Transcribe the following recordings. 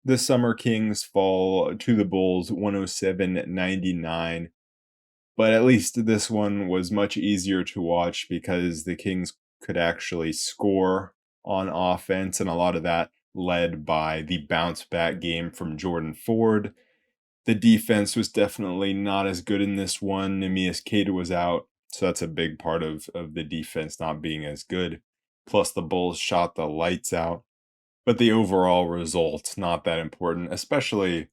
The Summer Kings fall to the Bulls 107-99, but at least this one was much easier to watch because the Kings could actually score on offense, and a lot of that led by the bounce back game from Jordan Ford. The defense was definitely not as good in this one. Nemias Queta was out, so that's a big part of the defense not being as good. Plus, the Bulls shot the lights out. But the overall result's not that important, especially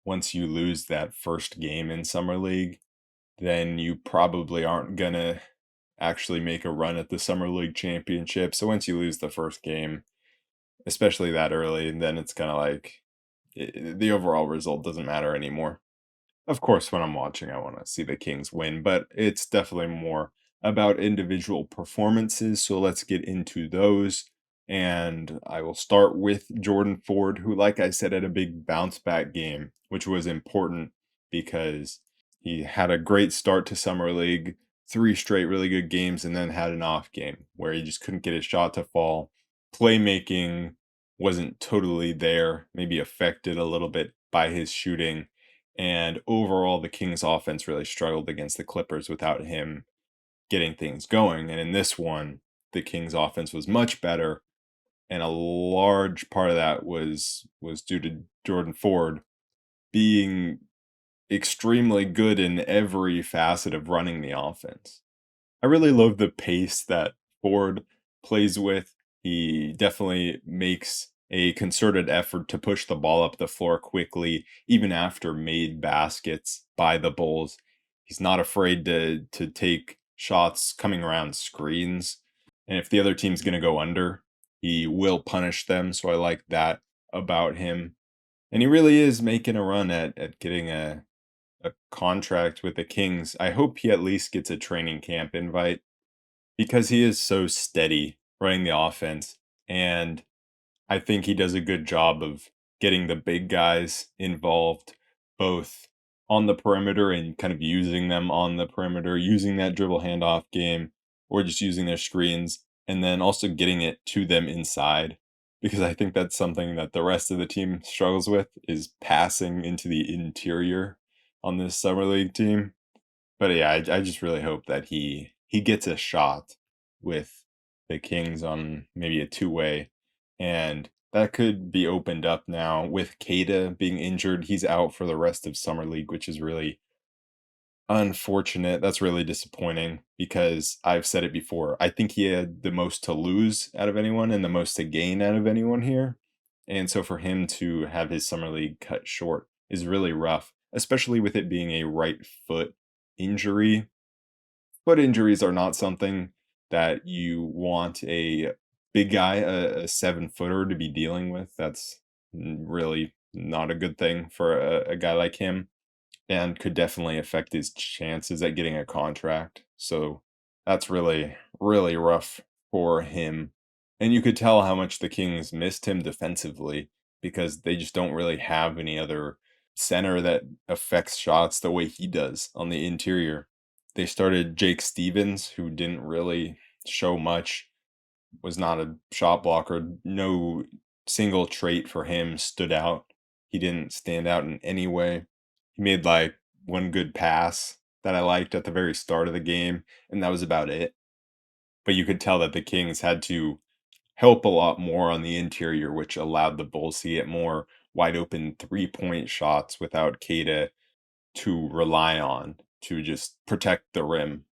once you lose that first game in Summer League, then you probably aren't gonna actually make a run at the Summer League championship. So once you lose the first game, especially that early, then it's kind of like the overall result doesn't matter anymore. Of course, when I'm watching, I want to see the Kings win, but it's definitely more about individual performances. So let's get into those. And I will start with Jordan Ford, who, like I said, had a big bounce back game, which was important because he had a great start to Summer League, three straight really good games, and then had an off game where he just couldn't get his shot to fall. Playmaking wasn't totally there, maybe affected a little bit by his shooting, and overall, the Kings offense really struggled against the Clippers without him getting things going. And in this one, the Kings offense was much better. And a large part of that was due to Jordan Ford being extremely good in every facet of running the offense. I really love the pace that Ford plays with. He definitely makes a concerted effort to push the ball up the floor quickly, even after made baskets by the Bulls. He's not afraid to take shots coming around screens. And if the other team's going to go under, he will punish them. So I like that about him. And he really is making a run at getting a contract with the Kings. I hope he at least gets a training camp invite because he is so steady running the offense. And I think he does a good job of getting the big guys involved, both on the perimeter and kind of using them on the perimeter, using that dribble handoff game, or just using their screens, and then also getting it to them inside. Because I think that's something that the rest of the team struggles with is passing into the interior on this summer league team. But yeah, I just really hope that he gets a shot with the Kings on maybe a two-way, and that could be opened up now with Queta being injured. He's out for the rest of summer league, which is really unfortunate. That's really disappointing because I've said it before. I think he had the most to lose out of anyone and the most to gain out of anyone here. And so for him to have his summer league cut short is really rough, especially with it being a right foot injury. Foot injuries are not something that you want a big guy, a 7 footer, to be dealing with. That's really not a good thing for a guy like him, and could definitely affect his chances at getting a contract. So that's really, really rough for him. And you could tell how much the Kings missed him defensively because they just don't really have any other center that affects shots the way he does on the interior. They started Jake Stevens, who didn't really show much, was not a shot blocker. No single trait for him stood out. He didn't stand out in any way. He made like one good pass that I liked at the very start of the game, and that was about it. But you could tell that the Kings had to help a lot more on the interior, which allowed the Bulls to get more wide open 3-point shots without Queta to rely on to just protect the rim.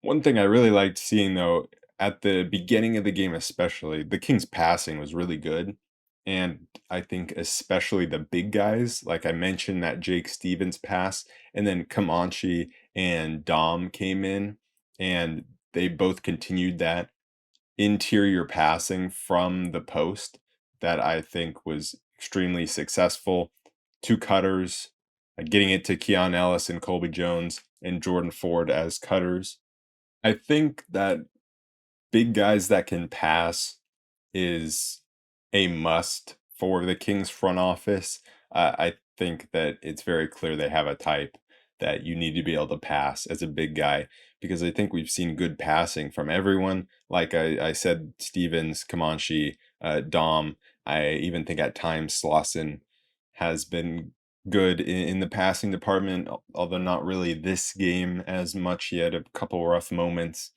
One thing I really liked seeing, though, at the beginning of the game especially, the Kings' passing was really good, and I think especially the big guys, like I mentioned that Jake Stevens pass, and then Comanche and Daum came in, and they both continued that interior passing from the post that I think was extremely successful. Two cutters, getting it to Keon Ellis and Colby Jones and Jordan Ford as cutters. I think that big guys that can pass is a must for the Kings front office. I think that it's very clear they have a type that you need to be able to pass as a big guy because I think we've seen good passing from everyone. Like I said, Stevens, Comanche, Dom, I even think at times Slauson has been good in the passing department, although not really this game as much. He had a couple rough moments.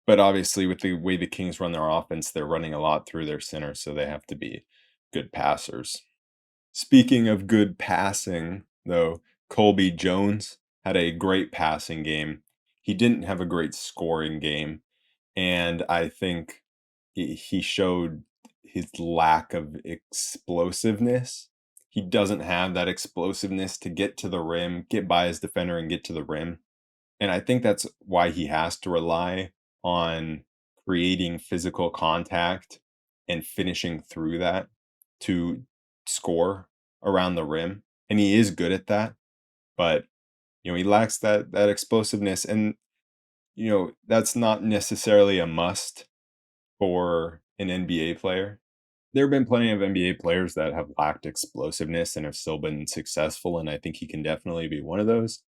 But obviously, with the way the Kings run their offense, they're running a lot through their center, so they have to be good passers. Speaking of good passing, though, Colby Jones had a great passing game. He didn't have a great scoring game, and I think he showed his lack of explosiveness. He doesn't have that explosiveness to get to the rim, get by his defender, and get to the rim. And I think that's why he has to rely on creating physical contact and finishing through that to score around the rim. And he is good at that, but he lacks that explosiveness. And that's not necessarily a must for an NBA player. There have been plenty of NBA players that have lacked explosiveness and have still been successful, and I think he can definitely be one of those.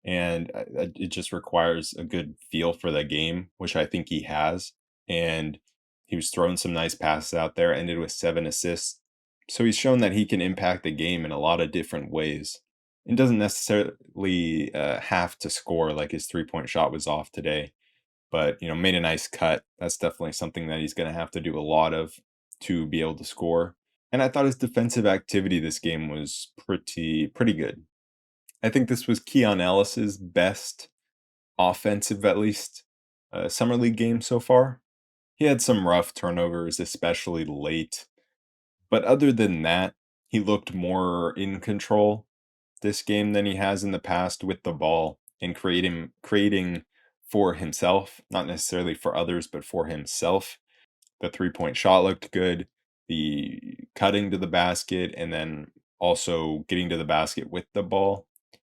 And it just requires a good feel for the game, which I think he has. And he was throwing some nice passes out there, ended with 7 assists. So he's shown that he can impact the game in a lot of different ways. And doesn't necessarily have to score, like his 3-point shot was off today, but made a nice cut. That's definitely something that he's going to have to do a lot of to be able to score. And I thought his defensive activity this game was pretty good. I think this was Keon Ellis's best offensive, at least, summer league game so far. He had some rough turnovers, especially late, but other than that, he looked more in control this game than he has in the past with the ball and creating for himself, not necessarily for others, but for himself. The 3-point shot looked good. The cutting to the basket and then also getting to the basket with the ball.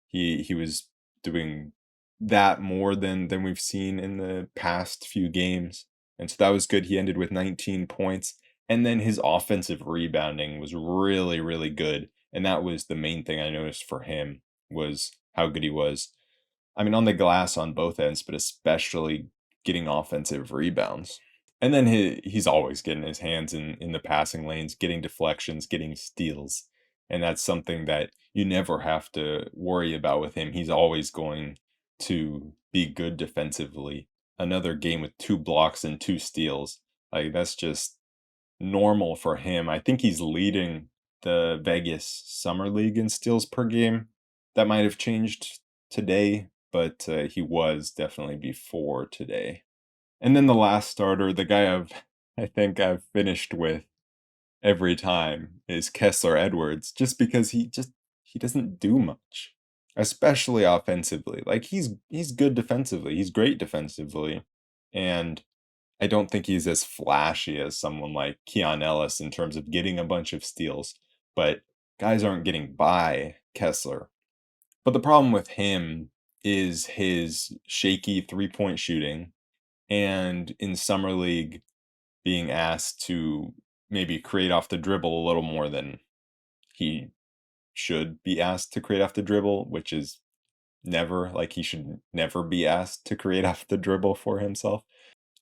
He was doing that more than we've seen in the past few games. And so that was good. He ended with 19 points. And then his offensive rebounding was really, really good. And that was the main thing I noticed for him was how good he was. I mean, on the glass on both ends, but especially getting offensive rebounds. And then he's always getting his hands in the passing lanes, getting deflections, getting steals. And that's something that you never have to worry about with him. He's always going to be good defensively. Another game with 2 blocks and 2 steals. Like that's just normal for him. I think he's leading the Vegas Summer League in steals per game. That might have changed today, but he was definitely before today. And then the last starter, the guy I think I've finished with every time is Kessler Edwards, just because he doesn't do much, especially offensively. Like he's good defensively, he's great defensively, and I don't think he's as flashy as someone like Keon Ellis in terms of getting a bunch of steals, but guys aren't getting by Kessler. But the problem with him is his shaky 3-point shooting and in summer league being asked to maybe create off the dribble a little more than he should be asked to create off the dribble, which is never like he should never be asked to create off the dribble for himself.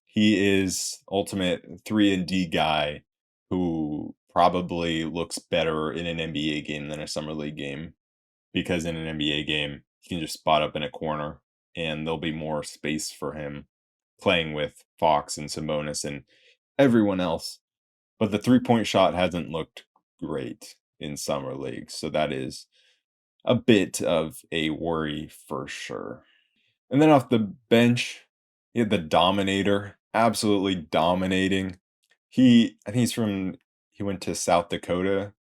He is ultimate 3 and D guy who probably looks better in an NBA game than a summer league game because in an NBA game he can just spot up in a corner and there'll be more space for him playing with Fox and Sabonis and everyone else. But the 3-point shot hasn't looked great in summer league, so that is a bit of a worry for sure. And then off the bench, he had the Dominator, absolutely dominating. I think he went to South Dakota,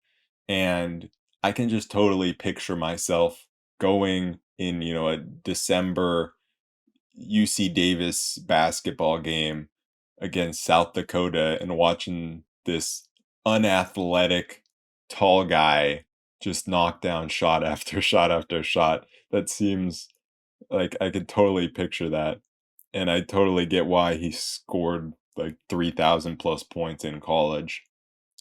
and I can just totally picture myself going in, a December UC Davis basketball game against South Dakota and watching this unathletic, tall guy just knock down shot after shot after shot. That seems like I could totally picture that. And I totally get why he scored like 3,000 plus points in college.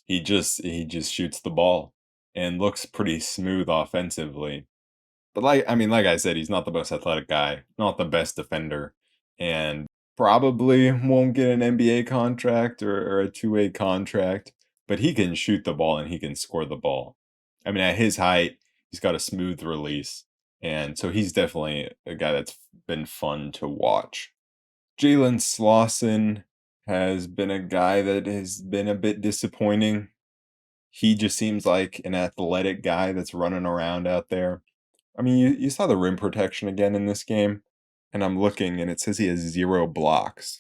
He just shoots the ball and looks pretty smooth offensively. But like I said, he's not the most athletic guy, not the best defender, and probably won't get an NBA contract or a two-way contract. but he can shoot the ball and he can score the ball. I mean, at his height, he's got a smooth release, and so he's definitely a guy that's been fun to watch. Jalen Slauson has been a guy that has been a bit disappointing. He just seems like an athletic guy that's running around out there. I mean, you saw the rim protection again in this game, and I'm looking and it says he has 0 blocks.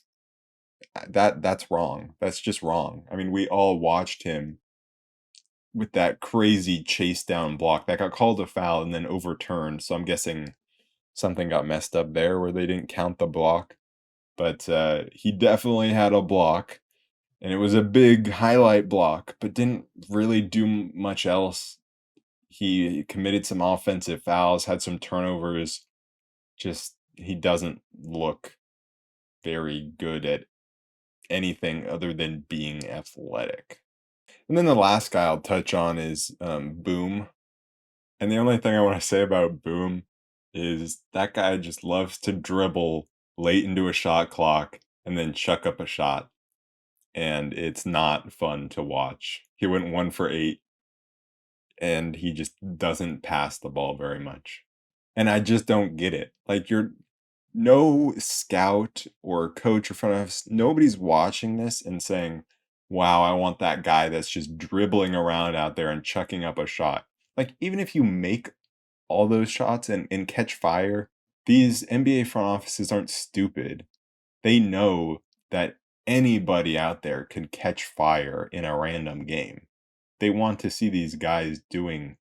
That's wrong. That's just wrong. I mean, we all watched him with that crazy chase down block that got called a foul and then overturned. So I'm guessing something got messed up there where they didn't count the block. But he definitely had a block, and it was a big highlight block, but didn't really do much else. He committed some offensive fouls, had some turnovers. Just he doesn't look very good at anything other than being athletic. And then the last guy I'll touch on is Boom. And the only thing I want to say about Boom is that guy just loves to dribble late into a shot clock and then chuck up a shot. And it's not fun to watch. He went 1 for 8 and he just doesn't pass the ball very much. And I just don't get it. Like, you're no scout or coach or front office, nobody's watching this and saying, wow, I want that guy that's just dribbling around out there and chucking up a shot. Like, even if you make all those shots and catch fire, these NBA front offices aren't stupid. They know that anybody out there could catch fire in a random game. They want to see these guys doing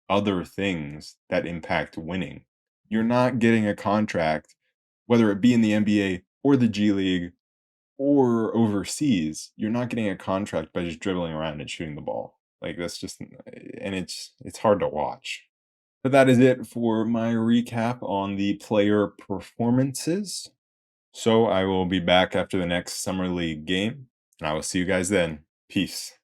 other things that impact winning. You're not getting a contract, whether it be in the NBA or the G League or overseas. You're not getting a contract by just dribbling around and shooting the ball. Like, that's just, and it's hard to watch. But that is it for my recap on the player performances. So I will be back after the next Summer League game, and I will see you guys then. Peace.